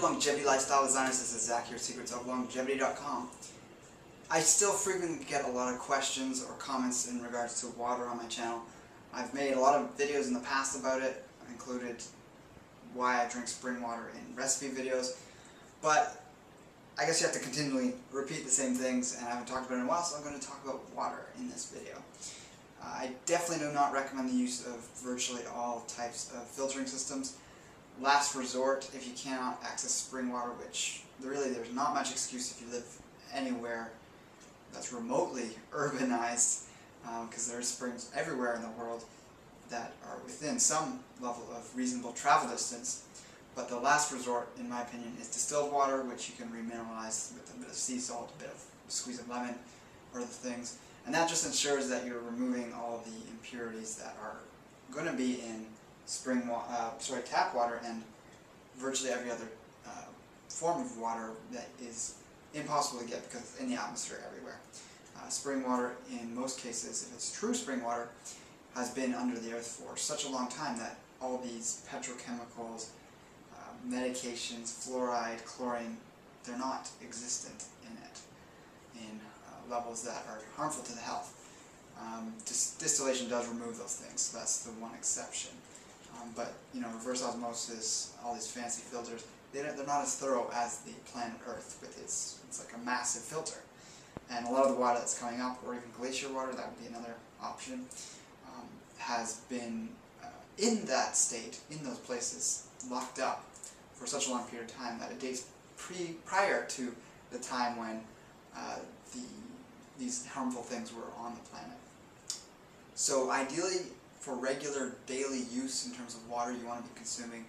longevity lifestyle designers, this is Zach, your secrets of longevity.com. I still frequently get a lot of questions or comments in regards to water on my channel. I've made a lot of videos in the past about it. I've included why I drink spring water in recipe videos, but I guess you have to continually repeat the same things, and I haven't talked about it in a while, so I'm going to talk about water in this video. I definitely do not recommend the use of virtually all types of filtering systems. Last resort, if you cannot access spring water, which there's not much excuse if you live anywhere that's remotely urbanized, because there are springs everywhere in the world that are within some level of reasonable travel distance. But the last resort, in my opinion, is distilled water, which you can remineralize with a bit of sea salt, a bit of squeeze of lemon, or other things. And that just ensures that you're removing all of the impurities that are going to be in tap water and virtually every other form of water that is impossible to get because it's in the atmosphere everywhere. Spring water, in most cases, if it's true spring water, has been under the earth for such a long time that all these petrochemicals, medications, fluoride, chlorine, they're not existent in it in levels that are harmful to the health. Distillation does remove those things, so that's the one exception. But reverse osmosis, all these fancy filters, they're not as thorough as the planet Earth with it's like a massive filter. And a lot of the water that's coming up, or even glacier water, that would be another option, has been in that state, in those places, locked up for such a long period of time that it dates prior to the time when these harmful things were on the planet. So ideally, for regular daily use in terms of water, you want to be consuming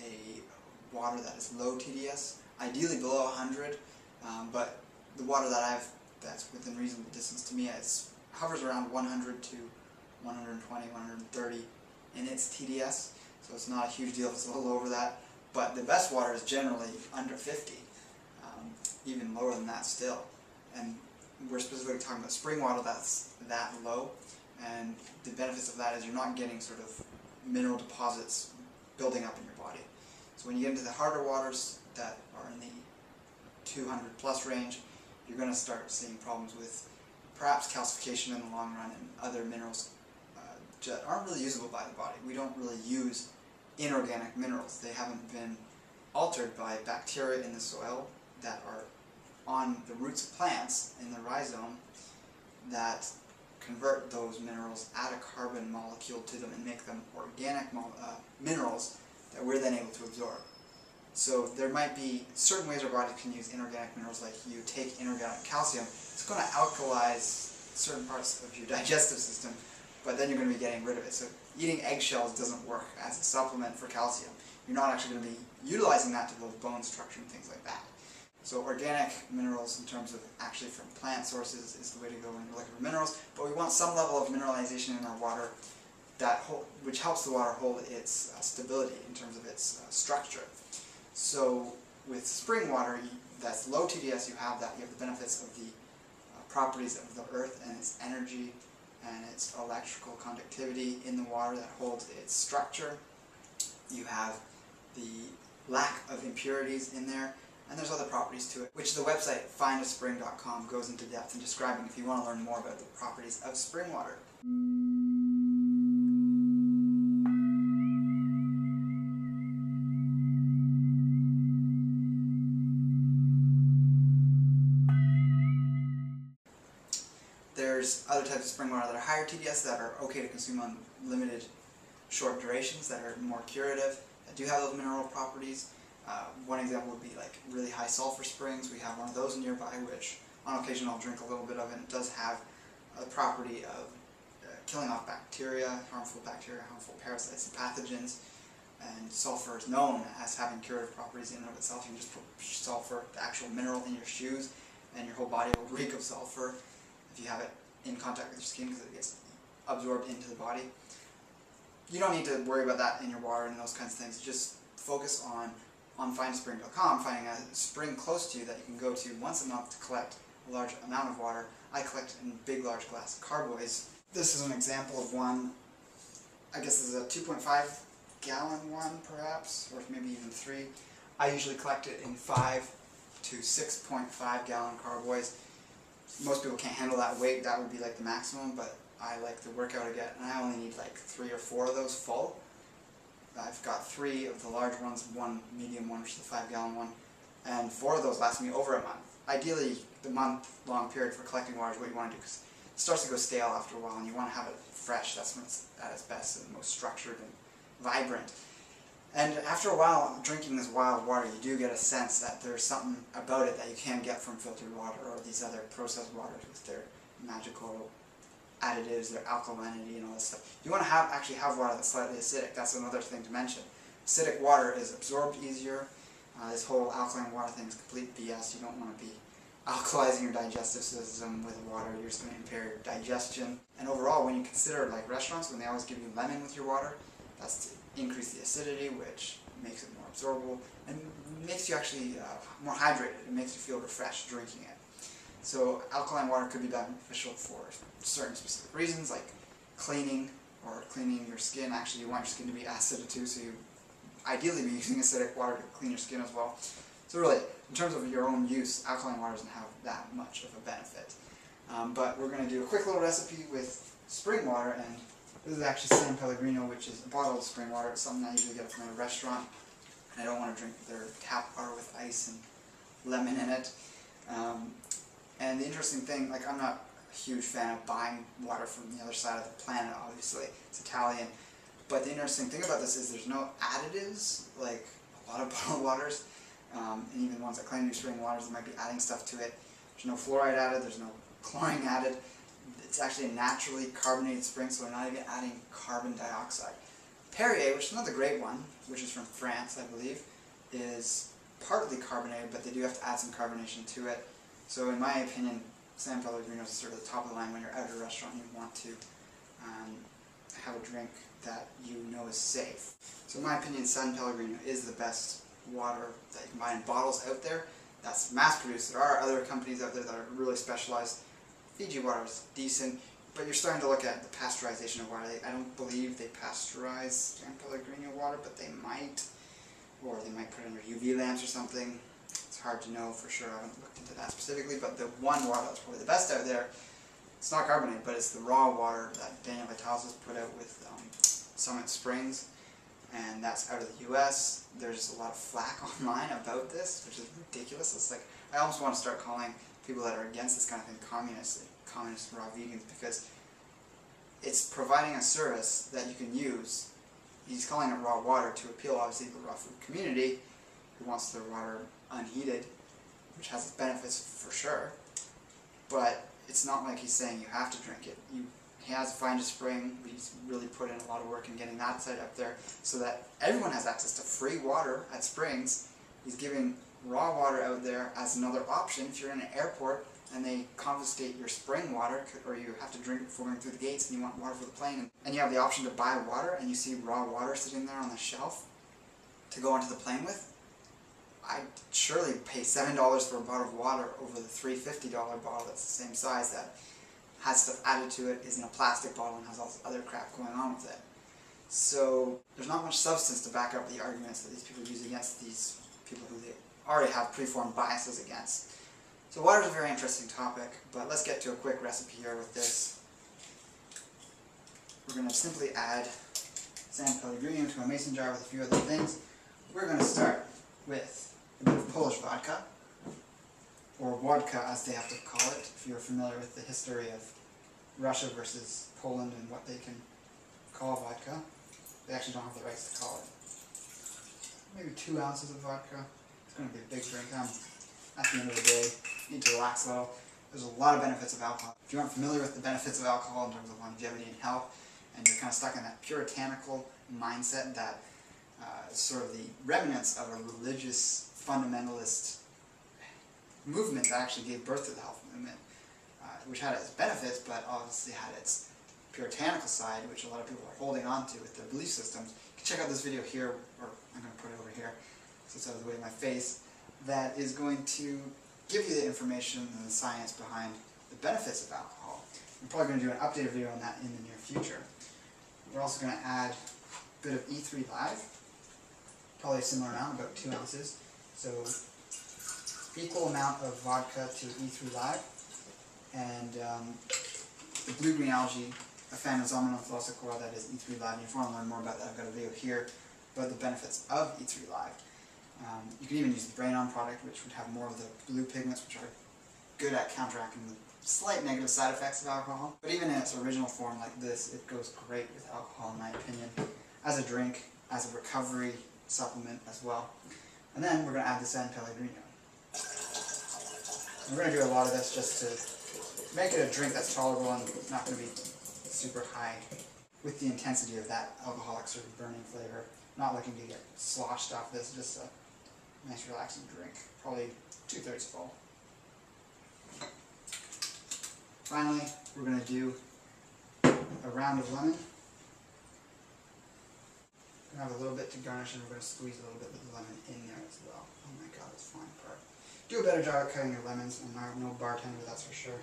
a water that is low TDS, ideally below 100, but the water that that's within reasonable distance to me hovers around 100 to 120, 130 in its TDS, so it's not a huge deal if it's a little over that, but the best water is generally under 50, even lower than that still. And we're specifically talking about spring water that's that low, and the benefits of that is you're not getting sort of mineral deposits building up in your body. So when you get into the harder waters that are in the 200 plus range, you're going to start seeing problems with perhaps calcification in the long run and other minerals that aren't really usable by the body. We don't really use inorganic minerals. They haven't been altered by bacteria in the soil that are on the roots of plants in the rhizome that convert those minerals, add a carbon molecule to them, and make them organic minerals that we're then able to absorb. So there might be certain ways our body can use inorganic minerals, like you take inorganic calcium. It's going to alkalize certain parts of your digestive system, but then you're going to be getting rid of it. So eating eggshells doesn't work as a supplement for calcium. You're not actually going to be utilizing that to build bone structure and things like that. So organic minerals, in terms of actually from plant sources, is the way to go when you're looking for minerals, but we want some level of mineralization in our water which helps the water hold its stability in terms of its structure. So with spring water, that's low TDS, you have the benefits of the properties of the earth and its energy and its electrical conductivity in the water that holds its structure. You have the lack of impurities in there, and there's other properties to it, which the website findaspring.com goes into depth in describing if you want to learn more about the properties of spring water. There's other types of spring water that are higher TDS that are okay to consume on limited short durations, that are more curative, that do have those mineral properties. One example would be like really high sulfur springs. We have one of those nearby, which on occasion I'll drink a little bit of, and it does have a property of killing off bacteria, harmful parasites and pathogens. And sulfur is known as having curative properties in and of itself. You can just put sulfur, the actual mineral, in your shoes, and your whole body will reek of sulfur if you have it in contact with your skin, because it gets absorbed into the body. You don't need to worry about that in your water and those kinds of things. Just focus on findaspring.com, finding a spring close to you that you can go to once a month to collect a large amount of water. I collect in big, large glass carboys. This is an example of one. I guess this is a 2.5 gallon one, perhaps, or maybe even 3. I usually collect it in 5 to 6.5 gallon carboys. Most people can't handle that weight, that would be like the maximum, but I like the workout I get, and I only need like 3 or 4 of those full. I've got 3 of the large ones, 1 medium one, which is the 5 gallon one, and 4 of those last me over a month. Ideally, the month-long period for collecting water is what you want to do, because it starts to go stale after a while, and you want to have it fresh. That's when it's at its best and most structured and vibrant. And after a while, drinking this wild water, you do get a sense that there's something about it that you can't get from filtered water or these other processed waters with their magical additives, their alkalinity and all this stuff. You want to actually have water that's slightly acidic. That's another thing to mention. Acidic water is absorbed easier. This whole alkaline water thing is complete BS. You don't want to be alkalizing your digestive system with water. You're just going to impair your digestion. And overall, when you consider like restaurants, when they always give you lemon with your water, that's to increase the acidity, which makes it more absorbable and makes you actually more hydrated. It makes you feel refreshed drinking it. So alkaline water could be beneficial for certain specific reasons, like cleaning or cleaning your skin. Actually, you want your skin to be acidic too, so you ideally be using acidic water to clean your skin as well. So really, in terms of your own use, alkaline water doesn't have that much of a benefit. But we're going to do a quick little recipe with spring water, and this is actually San Pellegrino, which is a bottled spring water. It's something I usually get from a restaurant, and I don't want to drink their tap water with ice and lemon in it. And the interesting thing, like I'm not a huge fan of buying water from the other side of the planet, obviously. It's Italian. But the interesting thing about this is there's no additives, like a lot of bottled waters, and even ones that claim to be spring waters, they might be adding stuff to it. There's no fluoride added, there's no chlorine added. It's actually a naturally carbonated spring, so we're not even adding carbon dioxide. Perrier, which is another great one, which is from France, I believe, is partly carbonated, but they do have to add some carbonation to it. So in my opinion, San Pellegrino is sort of the top of the line when you're at a restaurant and you want to have a drink that you know is safe. So in my opinion, San Pellegrino is the best water that you can buy in bottles out there. That's mass produced. There are other companies out there that are really specialized. Fiji water is decent, but you're starting to look at the pasteurization of water. I don't believe they pasteurize San Pellegrino water, but they might. Or they might put it under UV lamps or something. It's hard to know for sure. I haven't looked into that specifically, but the one water that's probably the best out there, it's not carbonated, but it's the raw water that Daniel Vitalis has put out with Summit Springs, and that's out of the US. There's a lot of flack online about this, which is ridiculous. It's like, I almost want to start calling people that are against this kind of thing communist raw vegans, because it's providing a service that you can use. He's calling it raw water to appeal obviously to the raw food community who wants their water unheated, which has its benefits for sure, but it's not like he's saying you have to drink it. He has found a spring. He's really put in a lot of work in getting that site up there so that everyone has access to free water at springs. He's giving raw water out there as another option if you're in an airport and they confiscate your spring water, or you have to drink it before going through the gates and you want water for the plane, and you have the option to buy water and you see raw water sitting there on the shelf to go onto the plane with. I'd surely pay $7 for a bottle of water over the $350 bottle that's the same size, that has stuff added to it, is in a plastic bottle, and has all this other crap going on with it. So there's not much substance to back up the arguments that these people use against these people who they already have preformed biases against. So water is a very interesting topic, but let's get to a quick recipe here with this. We're going to simply add San Pellegrino to a mason jar with a few other things. We're going to start with a bit of Polish vodka, or vodka as they have to call it, if you're familiar with the history of Russia versus Poland and what they can call vodka. They actually don't have the rights to call it. Maybe 2 ounces of vodka. It's going to be a big drink. At the end of the day, you need to relax a little. There's a lot of benefits of alcohol. If you aren't familiar with the benefits of alcohol in terms of longevity and health, and you're kind of stuck in that puritanical mindset that is sort of the remnants of a religious fundamentalist movement that actually gave birth to the health movement, which had its benefits, but obviously had its puritanical side, which a lot of people are holding on to with their belief systems. You can check out this video here, or I'm going to put it over here, so it's out of the way of my face, that is going to give you the information and the science behind the benefits of alcohol. I'm probably going to do an updated video on that in the near future. We're also going to add a bit of E3 Live, probably a similar amount, about 2 ounces. So equal amount of vodka to E3 Live, and the blue-green algae, a fan of Zominophilosopora, that is E3 Live. And if you want to learn more about that, I've got a video here about the benefits of E3 Live. You can even use the Brain On product, which would have more of the blue pigments, which are good at counteracting the slight negative side effects of alcohol. But even in its original form like this, it goes great with alcohol in my opinion, as a drink, as a recovery supplement as well. And then we're going to add the San Pellegrino. And we're going to do a lot of this just to make it a drink that's tolerable and not going to be super high with the intensity of that alcoholic sort of burning flavor. Not looking to get sloshed off this, just a nice relaxing drink, probably 2/3 full. Finally, we're going to do a round of lemon. We're going to have a little bit to garnish, and we're going to squeeze a little bit of the lemon in there as well. Oh my god, it's flying apart. Do a better job at cutting your lemons. I'm no bartender, that's for sure.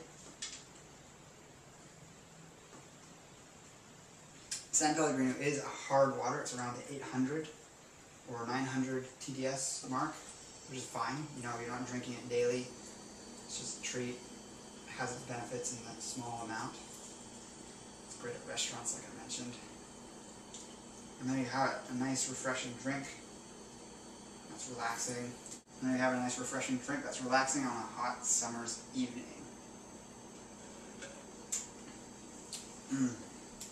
San Pellegrino is a hard water. It's around the 800 or 900 TDS mark, which is fine. You know, you're not drinking it daily. It's just a treat. It has its benefits in that small amount. It's great at restaurants, like I mentioned. And then you have a nice, refreshing drink. That's relaxing. And then you have a nice, refreshing drink that's relaxing on a hot summer's evening.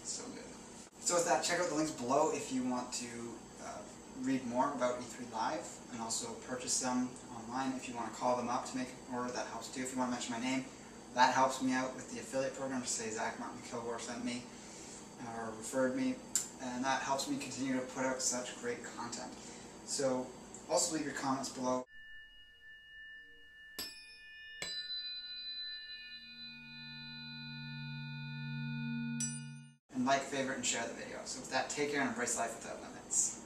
So good. So with that, check out the links below if you want to read more about E3 Live, and also purchase them online. If you want to call them up to make an order, that helps too. If you want to mention my name, that helps me out with the affiliate program. Just say Zach Martin-Kilgour sent me or referred me, and that helps me continue to put out such great content. So also leave your comments below. And like, favorite, and share the video. So with that, take care and embrace life without limits.